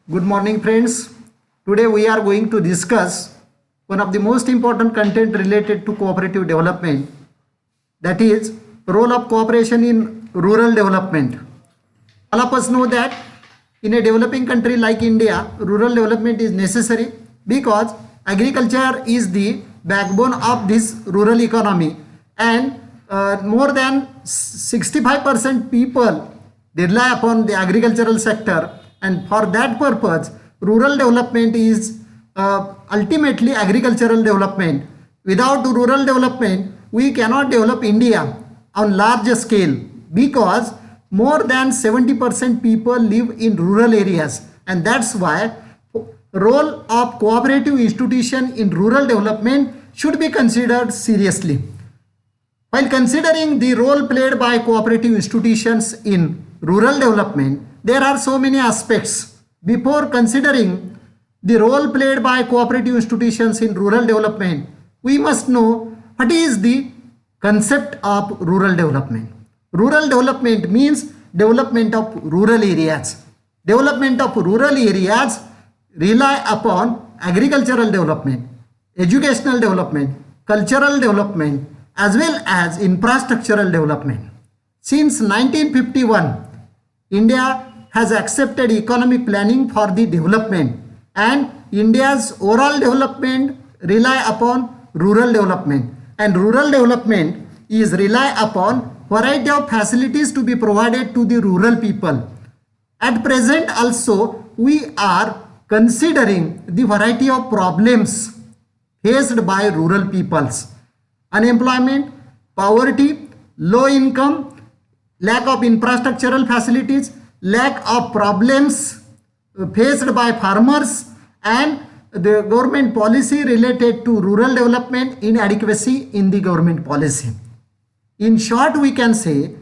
Good morning, friends. Today we are going to discuss one of the most important content related to cooperative development, that is role of cooperation in rural development. All of us know that in a developing country like India, rural development is necessary because agriculture is the backbone of this rural economy, and more than 65% people rely upon the agricultural sector, and for that purpose rural development is ultimately agricultural development. Without rural development we cannot develop India on large scale because more than 70% people live in rural areas, and that's why role of cooperative institution in rural development should be considered seriously. While considering the role played by cooperative institutions in rural development, there are so many aspects. Before considering the role played by cooperative institutions in rural development, we must know what is the concept of rural development. Rural development means development of rural areas. Development of rural areas rely upon agricultural development, educational development, cultural development, as well as infrastructural development. Since 1951, India has accepted economic planning for the development, and India's overall development rely upon rural development, and rural development is rely upon variety of facilities to be provided to the rural people. At present also we are considering the variety of problems faced by rural peoples: unemployment, poverty, low income, lack of infrastructural facilities, lack of problems faced by farmers, and the government policy related to rural development, inadequacy in the government policy. In short, we can say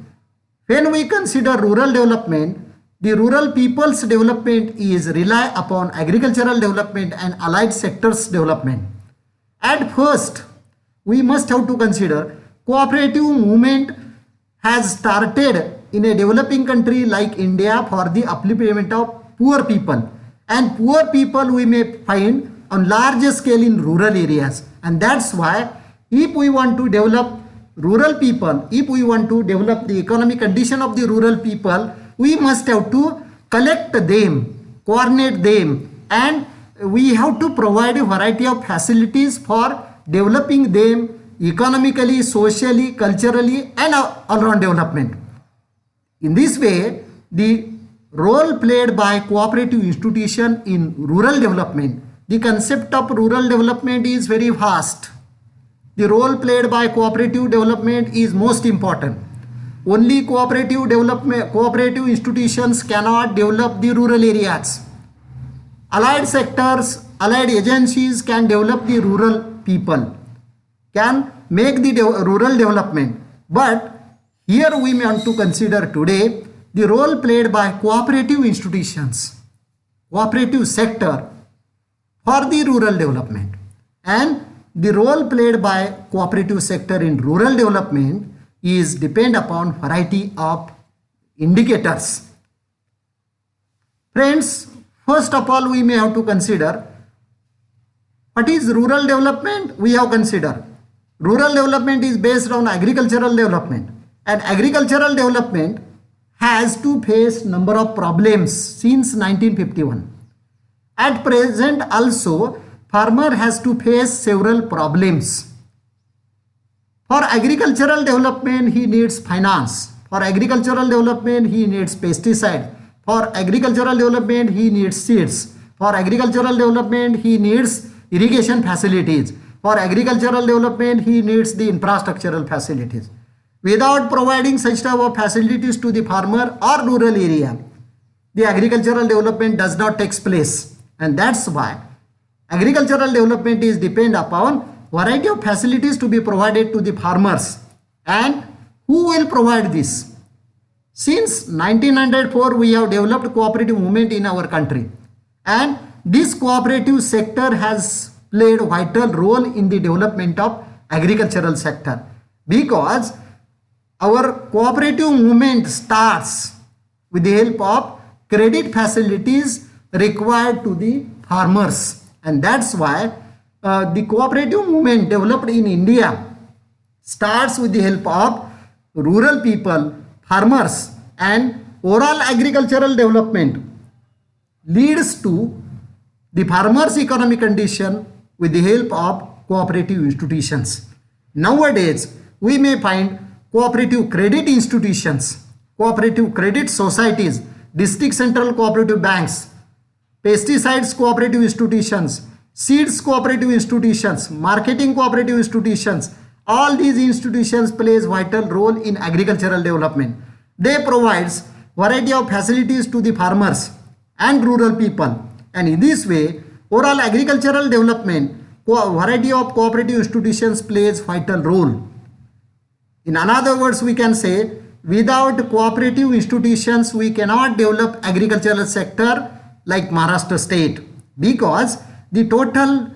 when we consider rural development, the rural people's development is rely upon agricultural development and allied sectors development. At first, we must have to consider cooperative movement has started in a developing country like India for the upliftment of poor people, and poor people we may find on large scale in rural areas, and that's why if we want to develop rural people, if we want to develop the economic condition of the rural people, we must have to collect them, coordinate them, and we have to provide a variety of facilities for developing them economically, socially, culturally, and all-round development. In this way, the role played by cooperative institution in rural development, the concept of rural development is very vast. The role played by cooperative development is most important. Only cooperative institutions cannot develop the rural areas. Allied sectors, allied agencies can develop the rural people, can make the rural development. But here we want to consider today the role played by cooperative institutions, cooperative sector for the rural development. And the role played by cooperative sector in rural development is depend upon variety of indicators. Friends, first of all we may have to consider what is rural development. We have considered rural development is based on agricultural development, and agricultural development has to face number of problems since 1951. At present also farmer has to face several problems. For agricultural development he needs finance, for agricultural development he needs pesticide, for agricultural development he needs seeds, for agricultural development he needs irrigation facilities, for agricultural development he needs the infrastructural facilities. Without providing such type of facilities to the farmer or rural area, the agricultural development does not take place, and that's why agricultural development is depend upon variety of facilities to be provided to the farmers. And who will provide this? Since 1904 we have developed cooperative movement in our country, and this cooperative sector has played a vital role in the development of agricultural sector, because our cooperative movement starts with the help of credit facilities required to the farmers, and that's why the cooperative movement developed in India starts with the help of rural people, farmers, and overall agricultural development leads to the farmers' economic condition with the help of cooperative institutions. Nowadays, we may find cooperative credit institutions, cooperative credit societies, district central cooperative banks, pesticides cooperative institutions, seeds cooperative institutions, marketing cooperative institutions. All these institutions plays vital role in agricultural development. They provides variety of facilities to the farmers and rural people, and in this way overall agricultural development variety of cooperative institutions plays vital role. In another words, we can say without cooperative institutions we cannot develop agricultural sector like Maharashtra state, because the total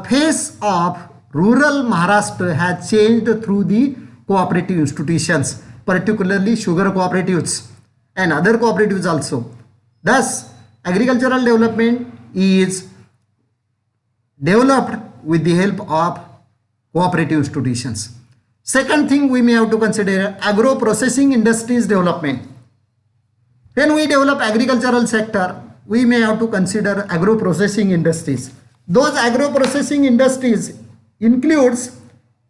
face of rural Maharashtra has changed through the cooperative institutions, particularly sugar cooperatives and other cooperatives also. Thus, agricultural development is developed with the help of cooperative institutions. Second thing we may have to consider, agro-processing industries development. When we develop agricultural sector, we may have to consider agro-processing industries. Those agro-processing industries includes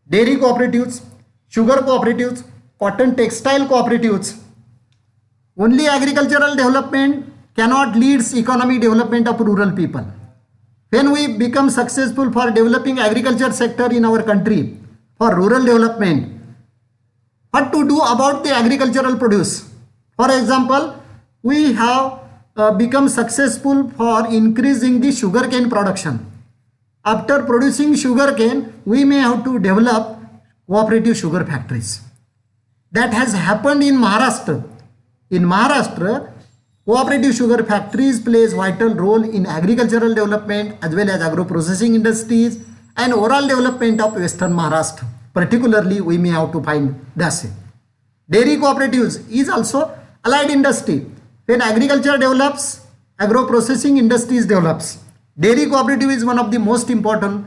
dairy cooperatives, sugar cooperatives, cotton textile cooperatives. Only agricultural development cannot lead economic development of rural people. When we become successful for developing agriculture sector in our country for rural development, what to do about the agricultural produce? For example, we have become successful for increasing the sugarcane production. After producing sugarcane, we may have to develop cooperative sugar factories. That has happened in Maharashtra. In Maharashtra, cooperative sugar factories plays vital role in agricultural development as well as agro-processing industries and overall development of Western Maharashtra. Particularly, we may have to find this. Dairy cooperatives is also allied industry. When agriculture develops, agro-processing industries develops. Dairy cooperative is one of the most important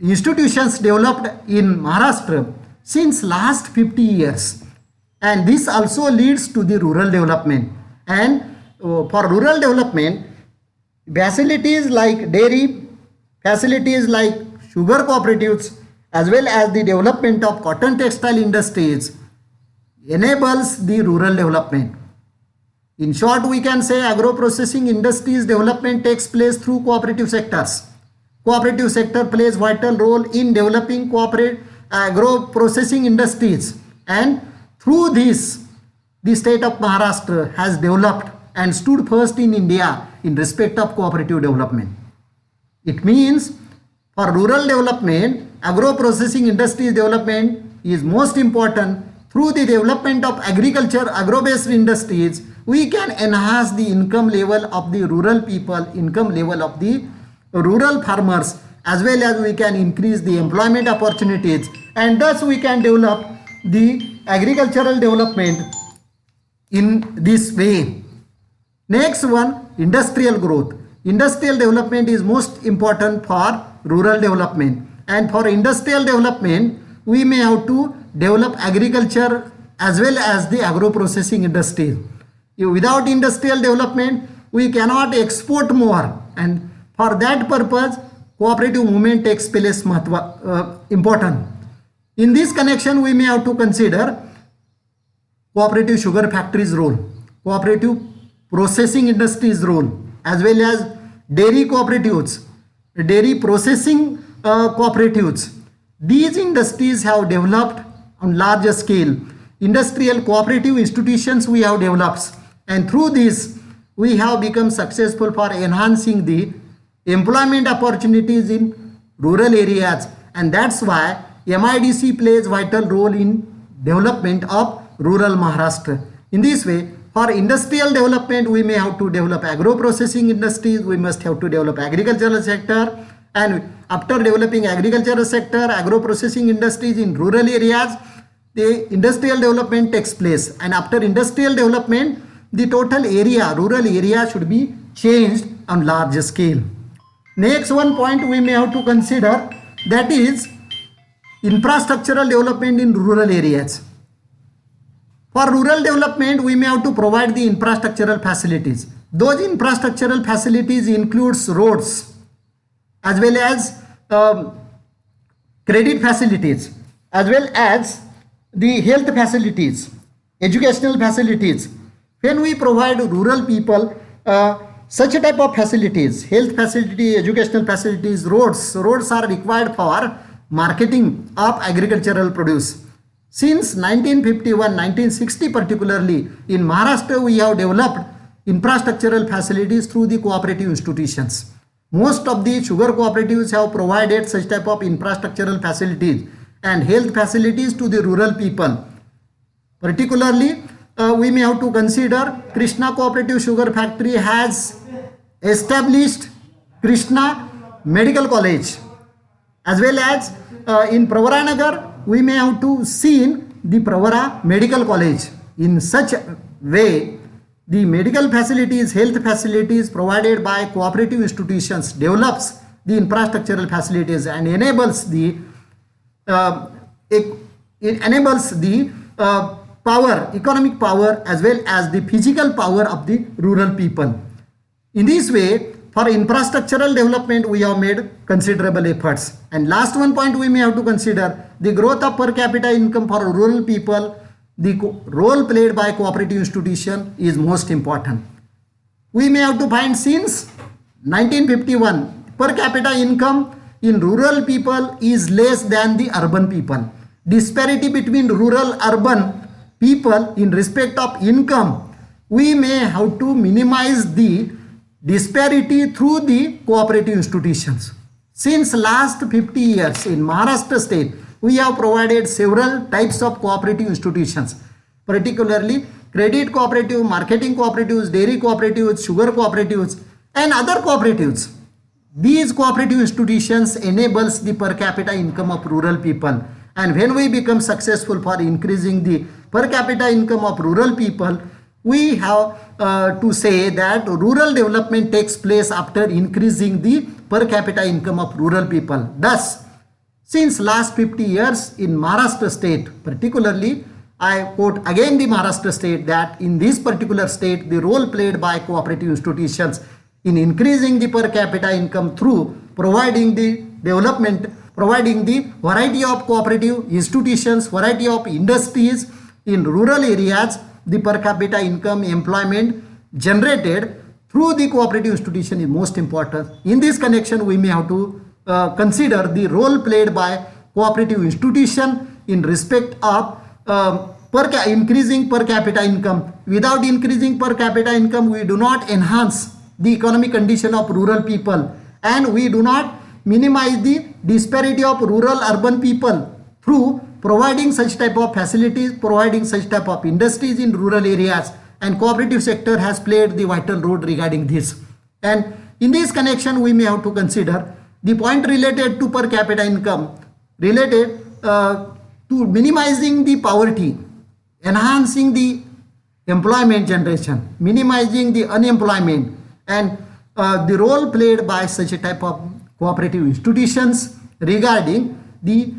institutions developed in Maharashtra since last 50 years. And this also leads to the rural development. And for rural development, facilities like dairy, facilities like sugar cooperatives, as well as the development of cotton textile industries enables the rural development. In short, we can say agro-processing industries development takes place through cooperative sectors. Cooperative sector plays vital role in developing agro-processing industries, and through this, the state of Maharashtra has developed and stood first in India in respect of cooperative development. It means for rural development, agro-processing industries development is most important. Through the development of agriculture, agro-based industries, we can enhance the income level of the rural people, income level of the rural farmers, as well as we can increase the employment opportunities, and thus we can develop the agricultural development in this way. Next one, industrial growth. Industrial development is most important for rural development, and for industrial development we may have to develop agriculture as well as the agro-processing industry. Without industrial development we cannot export more, and for that purpose cooperative movement takes place important. In this connection we may have to consider cooperative sugar factories role, cooperative processing industries role, as well as dairy cooperatives, dairy processing cooperatives. These industries have developed on larger scale. Industrial cooperative institutions we have developed, and through this we have become successful for enhancing the employment opportunities in rural areas, and that's why MIDC plays vital role in development of rural Maharashtra. In this way, for industrial development we may have to develop agro-processing industries, we must have to develop agricultural sector, and after developing agricultural sector, agro-processing industries in rural areas, the industrial development takes place, and after industrial development the total area, rural area should be changed on large scale. Next one point we may have to consider, that is infrastructural development in rural areas. For rural development, we may have to provide the infrastructural facilities. Those infrastructural facilities includes roads as well as credit facilities, as well as the health facilities, educational facilities. When we provide rural people such a type of facilities, health facility, educational facilities, roads are required for marketing of agricultural produce. Since 1951, 1960 particularly, in Maharashtra we have developed infrastructural facilities through the cooperative institutions. Most of the sugar cooperatives have provided such type of infrastructural facilities and health facilities to the rural people. Particularly, we may have to consider Krishna Cooperative Sugar Factory has established Krishna Medical College, as well as in Pravaranagar we may have to see the Pravara Medical College. In such way, the medical facilities, health facilities provided by cooperative institutions develops the infrastructural facilities and enables the power, economic power, as well as the physical power of the rural people. In this way, for infrastructural development, we have made considerable efforts. And last one point we may have to consider, the growth of per capita income for rural people. The role played by cooperative institution is most important. We may have to find since 1951, per capita income in rural people is less than the urban people. Disparity between rural urban people in respect of income, we may have to minimize the disparity through the cooperative institutions. Since last 50 years in Maharashtra state, we have provided several types of cooperative institutions, particularly credit cooperative, marketing cooperatives, dairy cooperatives, sugar cooperatives, and other cooperatives. These cooperative institutions enables the per capita income of rural people. And when we become successful for increasing the per capita income of rural people, we have to say that rural development takes place after increasing the per capita income of rural people. Thus, since last 50 years in Maharashtra state, particularly, I quote again the Maharashtra state, that in this particular state, the role played by cooperative institutions in increasing the per capita income through providing the development, providing the variety of cooperative institutions, variety of industries in rural areas, the per capita income employment generated through the cooperative institution is most important. In this connection, we may have to consider the role played by cooperative institution in respect of increasing per capita income. Without increasing per capita income, we do not enhance the economic condition of rural people, and we do not minimize the disparity of rural urban people through providing such type of facilities, providing such type of industries in rural areas, and cooperative sector has played the vital role regarding this. And in this connection, we may have to consider the point related to per capita income, related to minimizing the poverty, enhancing the employment generation, minimizing the unemployment, and the role played by such a type of cooperative institutions regarding the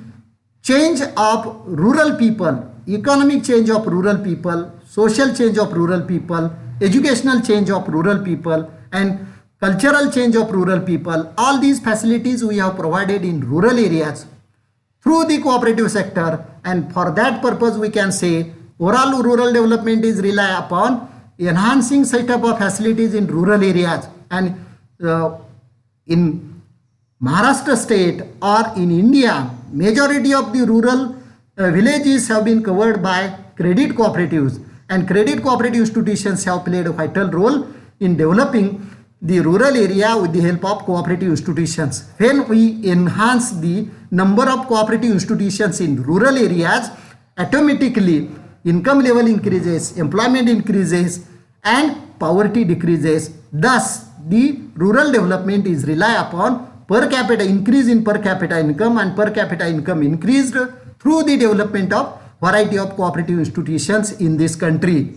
change of rural people, economic change of rural people, social change of rural people, educational change of rural people, and cultural change of rural people. All these facilities we have provided in rural areas through the cooperative sector, and for that purpose we can say overall rural development is rely upon enhancing such type of facilities in rural areas. And in Maharashtra state or in India, majority of the rural villages have been covered by credit cooperatives, and credit cooperative institutions have played a vital role in developing the rural area with the help of cooperative institutions. When we enhance the number of cooperative institutions in rural areas, automatically income level increases, employment increases, and poverty decreases. Thus, the rural development is rely upon per capita increase in per capita income, and per capita income increased through the development of variety of cooperative institutions in this country.